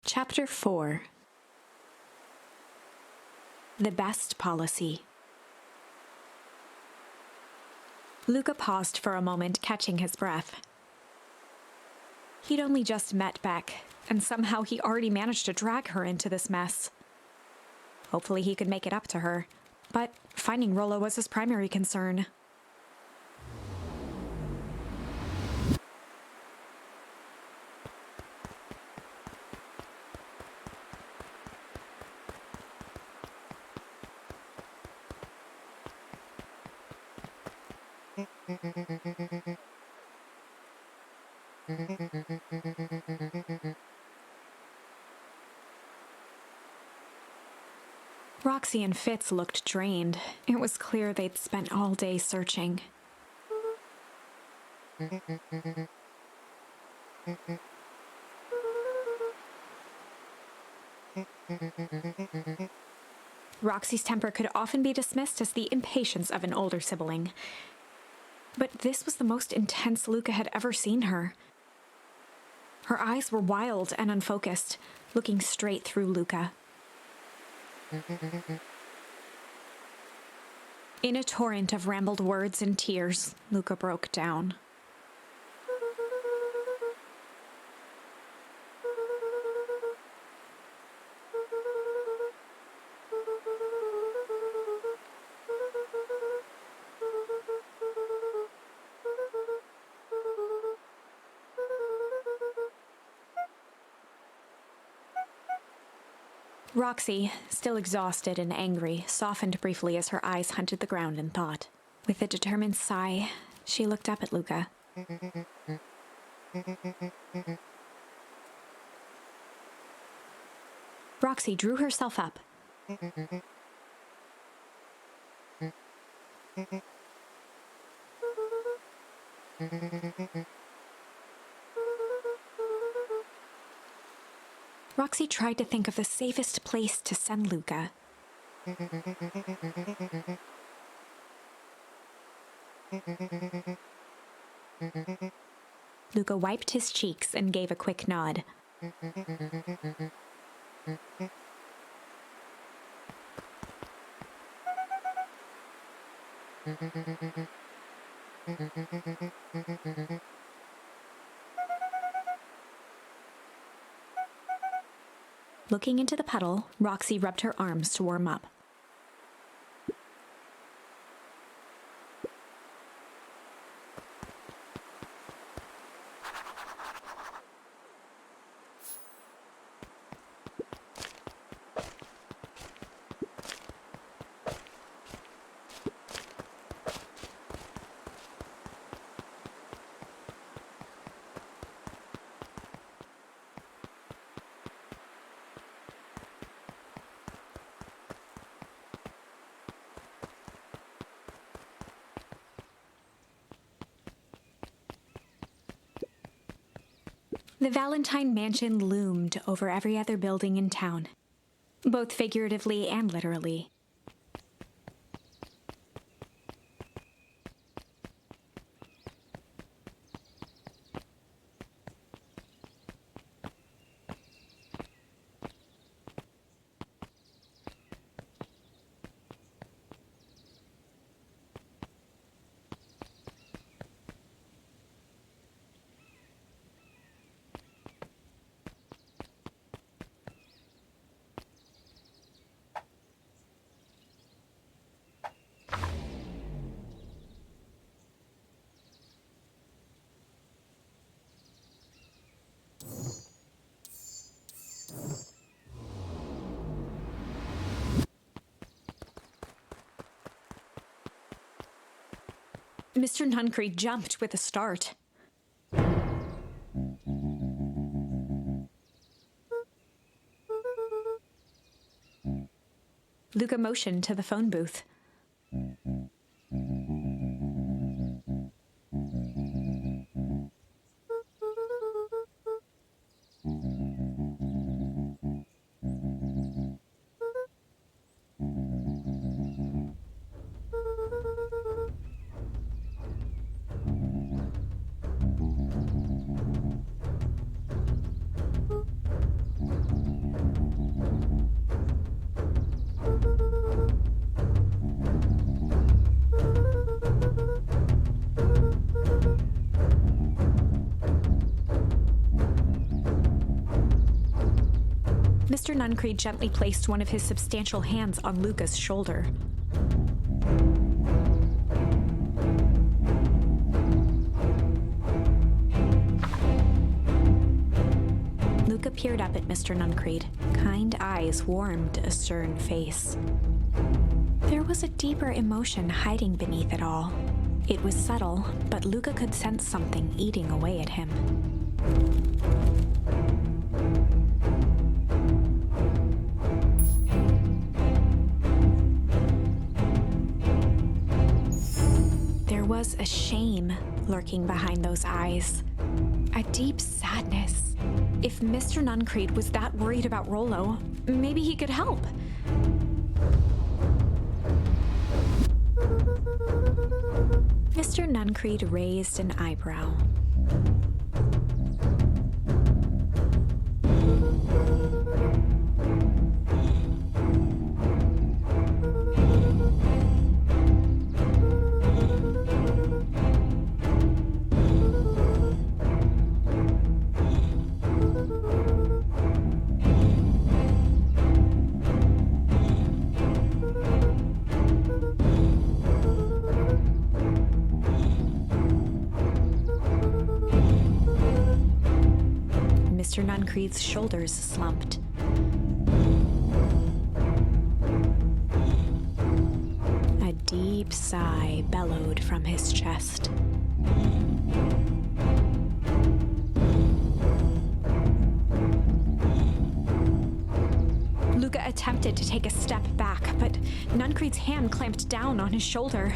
Chapter 4. The Best Policy. Luka paused for a moment, catching his breath. He'd only just met Beck, and somehow he already managed to drag her into this mess. Hopefully he could make it up to her, but finding Rollo was his primary concern. Roxy and Fitz looked drained. It was clear they'd spent all day searching. Roxy's temper could often be dismissed as the impatience of an older sibling. But this was the most intense Luka had ever seen her. Her eyes were wild and unfocused, looking straight through Luka. In a torrent of rambled words and tears, Luka broke down. Roxy, still exhausted and angry, softened briefly as her eyes hunted the ground in thought. With a determined sigh, she looked up at Luka. Roxy drew herself up. Roxy tried to think of the safest place to send Luka. Luka wiped his cheeks and gave a quick nod. Looking into the puddle, Roxy rubbed her arms to warm up. The Valentine Mansion loomed over every other building in town, both figuratively and literally. Mr. Nuncree jumped with a start. Luka motioned to the phone booth. Mr. Nuncreed gently placed one of his substantial hands on Luka's shoulder. Luka peered up at Mr. Nuncreed. Kind eyes warmed a stern face. There was a deeper emotion hiding beneath it all. It was subtle, but Luka could sense something eating away at him. There was a shame lurking behind those eyes. A deep sadness. If Mr. Nuncreed was that worried about Rollo, maybe he could help. Mr. Nuncreed raised an eyebrow. Mr. Nuncreed's shoulders slumped. A deep sigh bellowed from his chest. Luka attempted to take a step back, but Nuncreed's hand clamped down on his shoulder.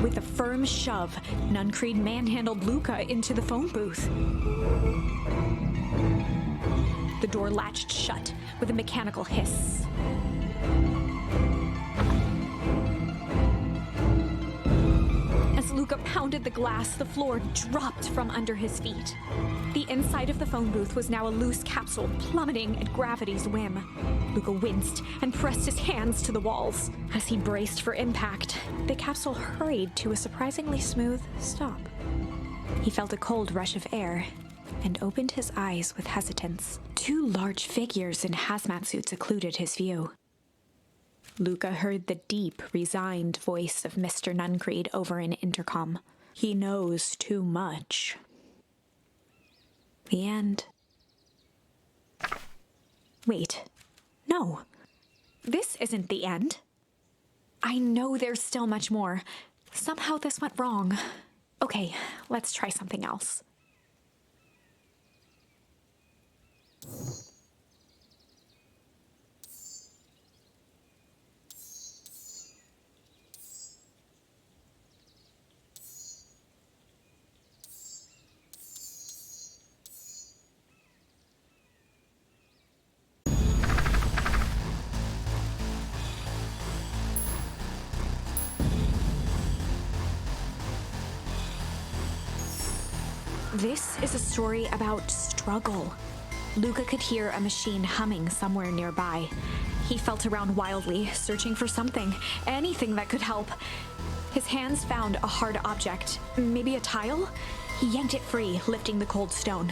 With a firm shove, Nuncreed manhandled Luka into the phone booth. The door latched shut with a mechanical hiss. As Luka pounded the glass, the floor dropped from under his feet. The inside of the phone booth was now a loose capsule plummeting at gravity's whim. Luka winced and pressed his hands to the walls. As he braced for impact, the capsule hurried to a surprisingly smooth stop. He felt a cold rush of air and opened his eyes with hesitance. Two large figures in hazmat suits occluded his view. Luka heard the deep, resigned voice of Mr. Nuncreed over an intercom. He knows too much. The end. Wait. No. This isn't the end. I know there's still much more. Somehow this went wrong. Okay, let's try something else. This is a story about struggle. Luka could hear a machine humming somewhere nearby. He felt around wildly, searching for something, anything that could help. His hands found a hard object, maybe a tile? He yanked it free, lifting the cold stone.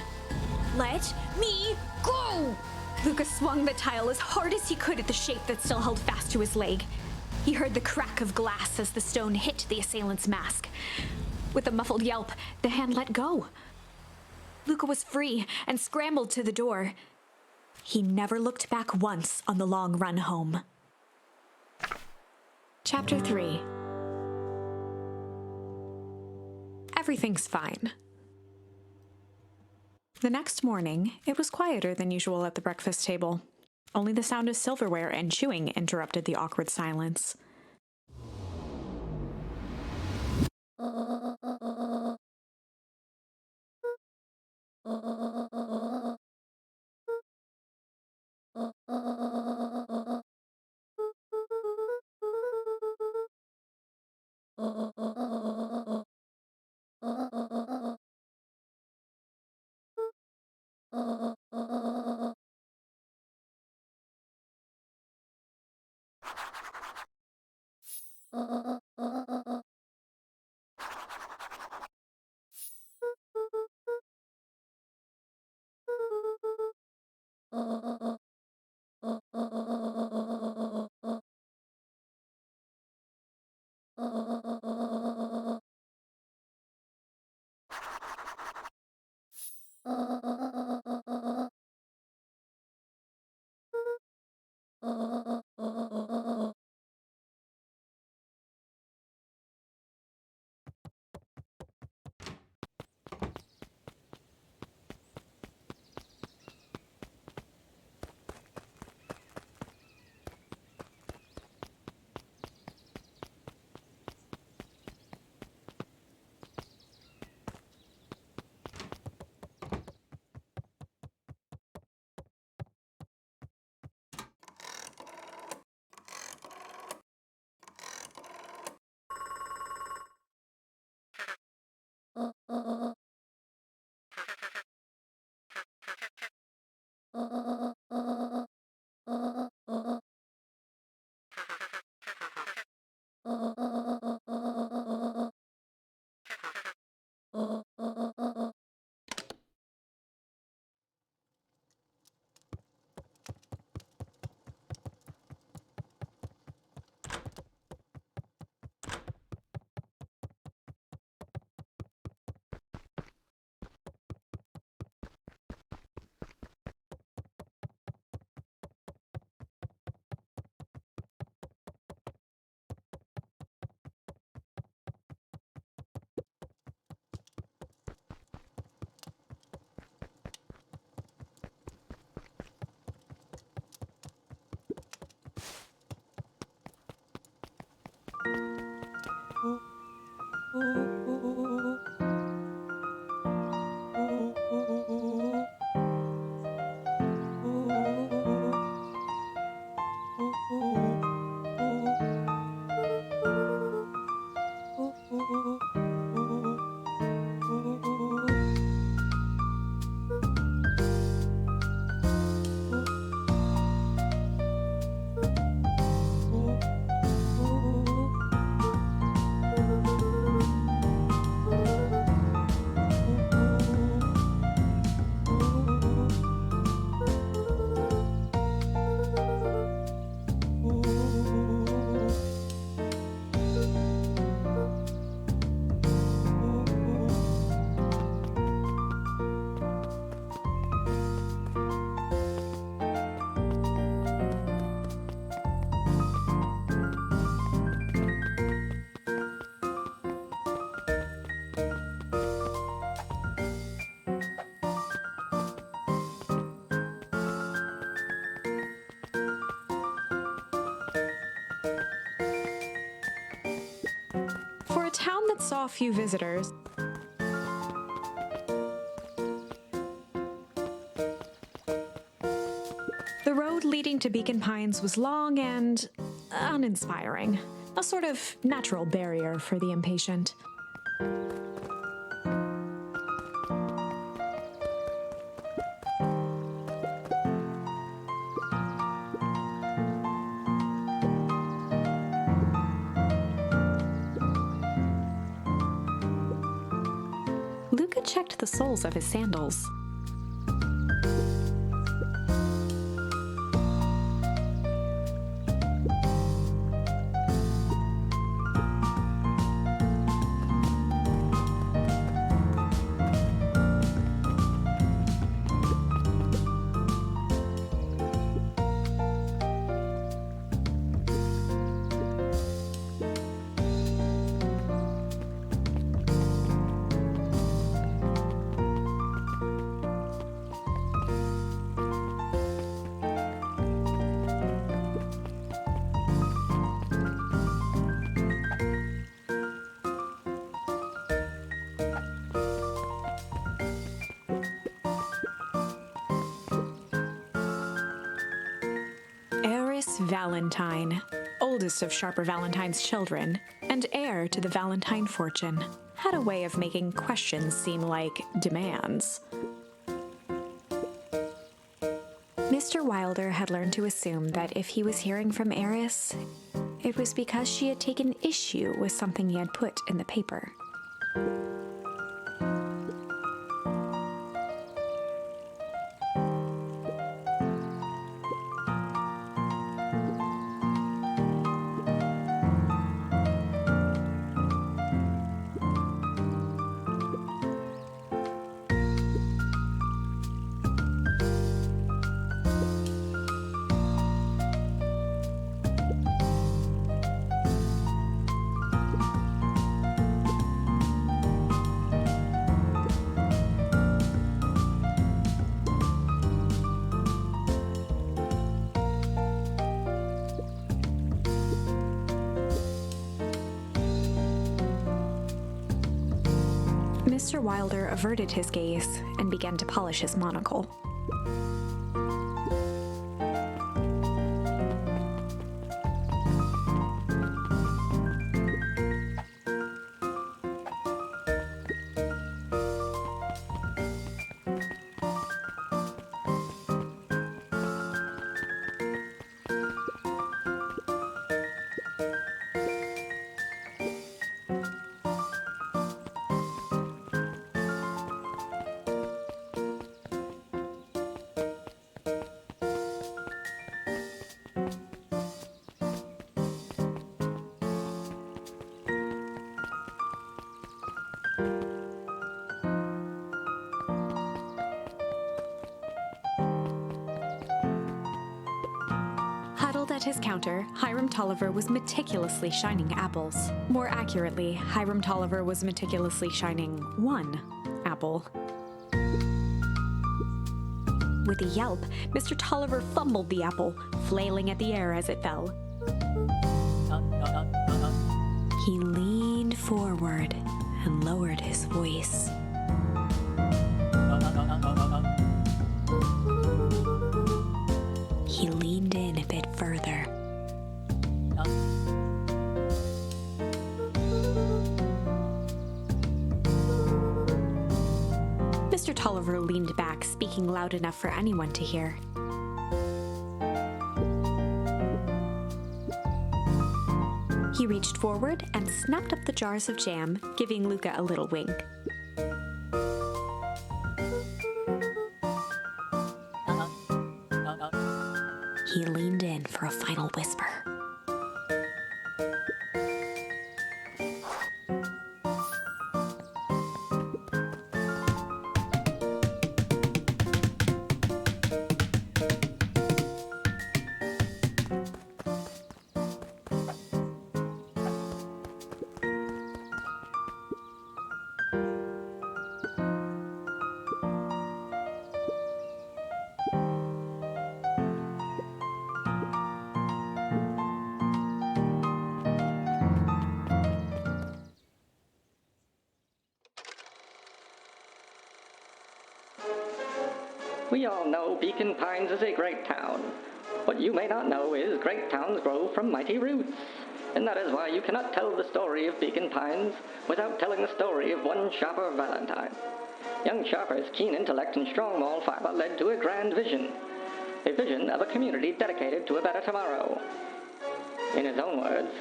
Let me go! Luka swung the tile as hard as he could at the shape that still held fast to his leg. He heard the crack of glass as the stone hit the assailant's mask. With a muffled yelp, the hand let go. Luka was free and scrambled to the door. He never looked back once on the long run home. Chapter 3. Everything's fine. The next morning, it was quieter than usual at the breakfast table. Only the sound of silverware and chewing interrupted the awkward silence. For a town that saw few visitors, the road leading to Beacon Pines was long and uninspiring, a sort of natural barrier for the impatient. Luka checked the soles of his sandals. Valentine, oldest of Sharper Valentine's children, and heir to the Valentine fortune, had a way of making questions seem like demands. Mr. Wilder had learned to assume that if he was hearing from Eris, it was because she had taken issue with something he had put in the paper. Mr. Wilder averted his gaze and began to polish his monocle. Huddled at his counter, Hiram Tolliver was meticulously shining apples. More accurately, Hiram Tolliver was meticulously shining one apple. With a yelp, Mr. Tolliver fumbled the apple, flailing at the air as it fell. He leaned forward and lowered his voice. He leaned in a bit further. Mr. Tolliver leaned back, speaking loud enough for anyone to hear. He reached forward and snapped up the jars of jam, giving Luka a little wink. He leaned in for a final whisper. We all know Beacon Pines is a great town. What you may not know is great towns grow from mighty roots. And that is why you cannot tell the story of Beacon Pines without telling the story of one Shopper Valentine. Young Shopper's keen intellect and strong moral fiber led to a grand vision. A vision of a community dedicated to a better tomorrow. In his own words,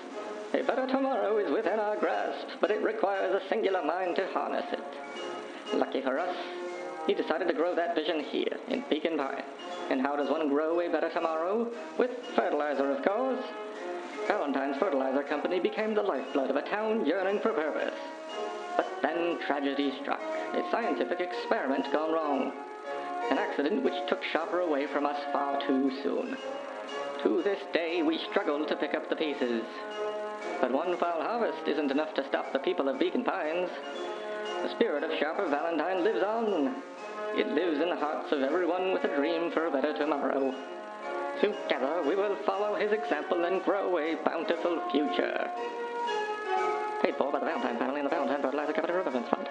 a better tomorrow is within our grasp, but it requires a singular mind to harness it. Lucky for us, he decided to grow that vision here, in Beacon Pines. And how does one grow a better tomorrow? With fertilizer, of course. Valentine's Fertilizer Company became the lifeblood of a town yearning for purpose. But then tragedy struck, a scientific experiment gone wrong. An accident which took Shopper away from us far too soon. To this day, we struggle to pick up the pieces. But one foul harvest isn't enough to stop the people of Beacon Pines. The spirit of Shopper Valentine lives on. It lives in the hearts of everyone with a dream for a better tomorrow. Together, we will follow his example and grow a bountiful future. Paid for by the Valentine family and the Valentine Fertilizer Company Remembrance Fund.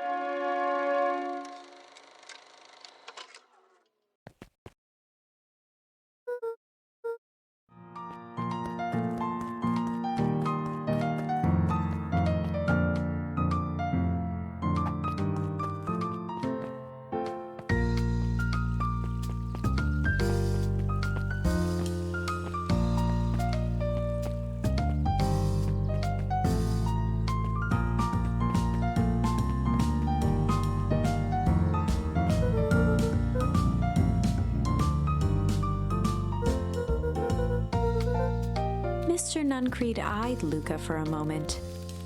Mr. Nuncreed eyed Luka for a moment,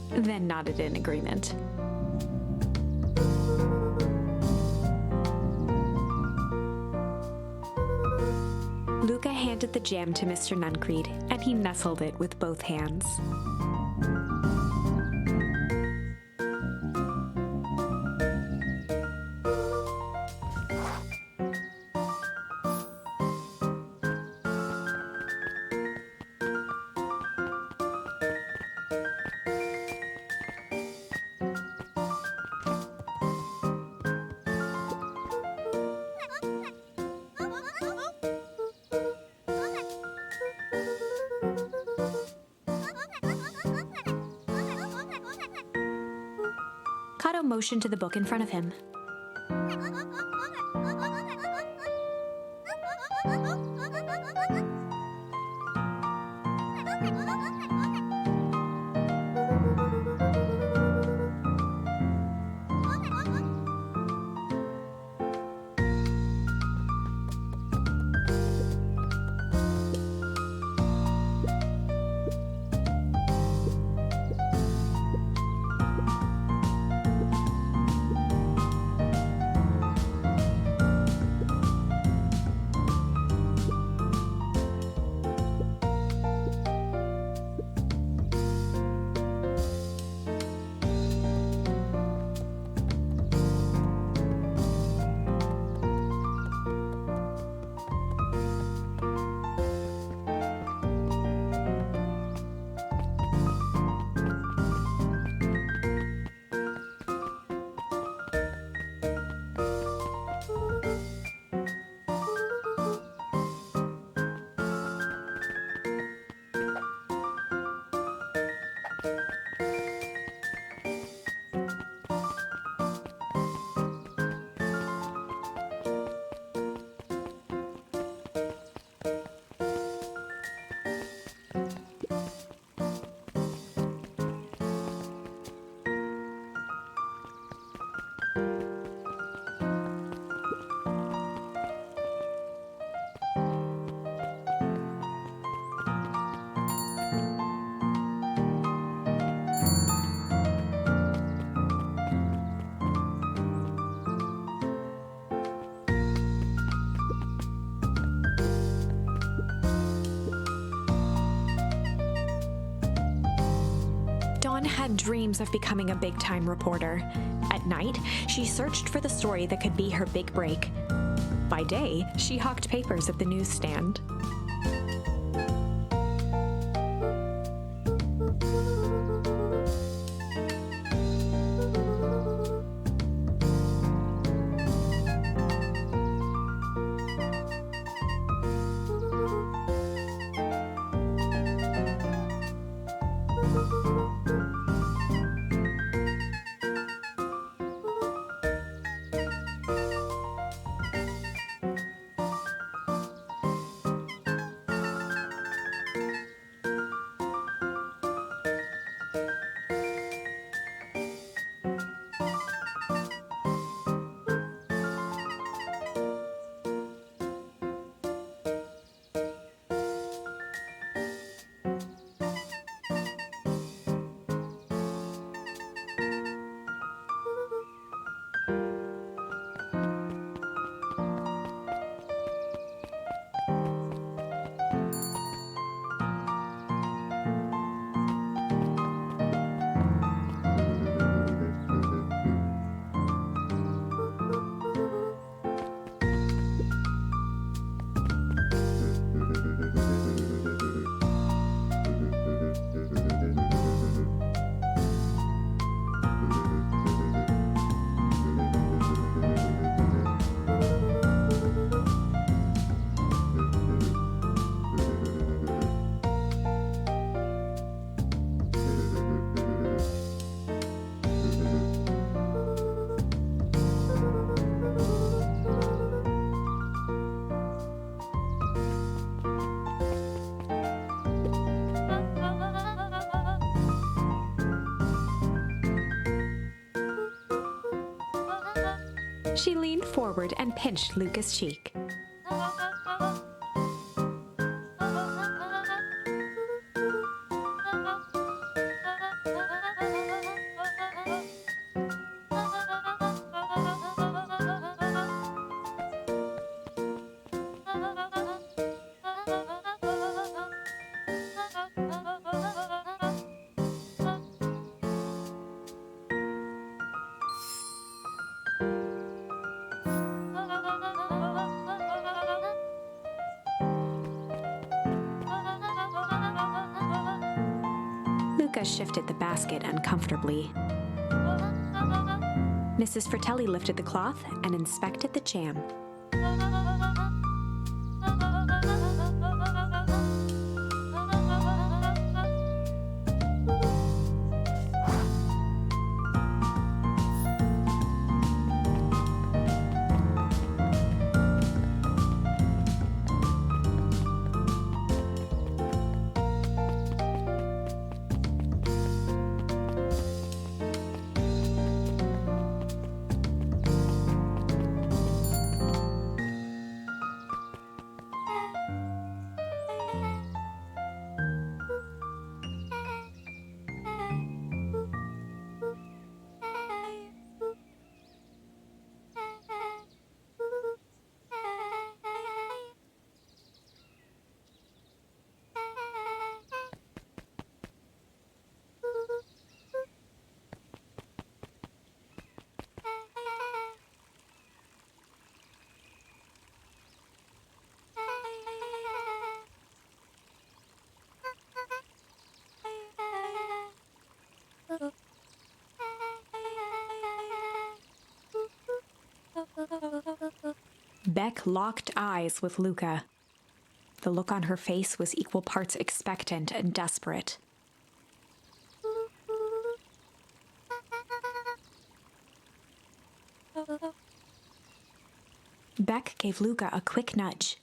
then nodded in agreement. Luka handed the jam to Mr. Nuncreed, and he nestled it with both hands. Kato motioned to the book in front of him. Dawn had dreams of becoming a big-time reporter. At night, she searched for the story that could be her big break. By day, she hawked papers at the newsstand. She leaned forward and pinched Luka's cheek. Luka shifted the basket uncomfortably. Mrs. Fratelli lifted the cloth and inspected the jam. Beck locked eyes with Luka. The look on her face was equal parts expectant and desperate. Beck gave Luka a quick nudge.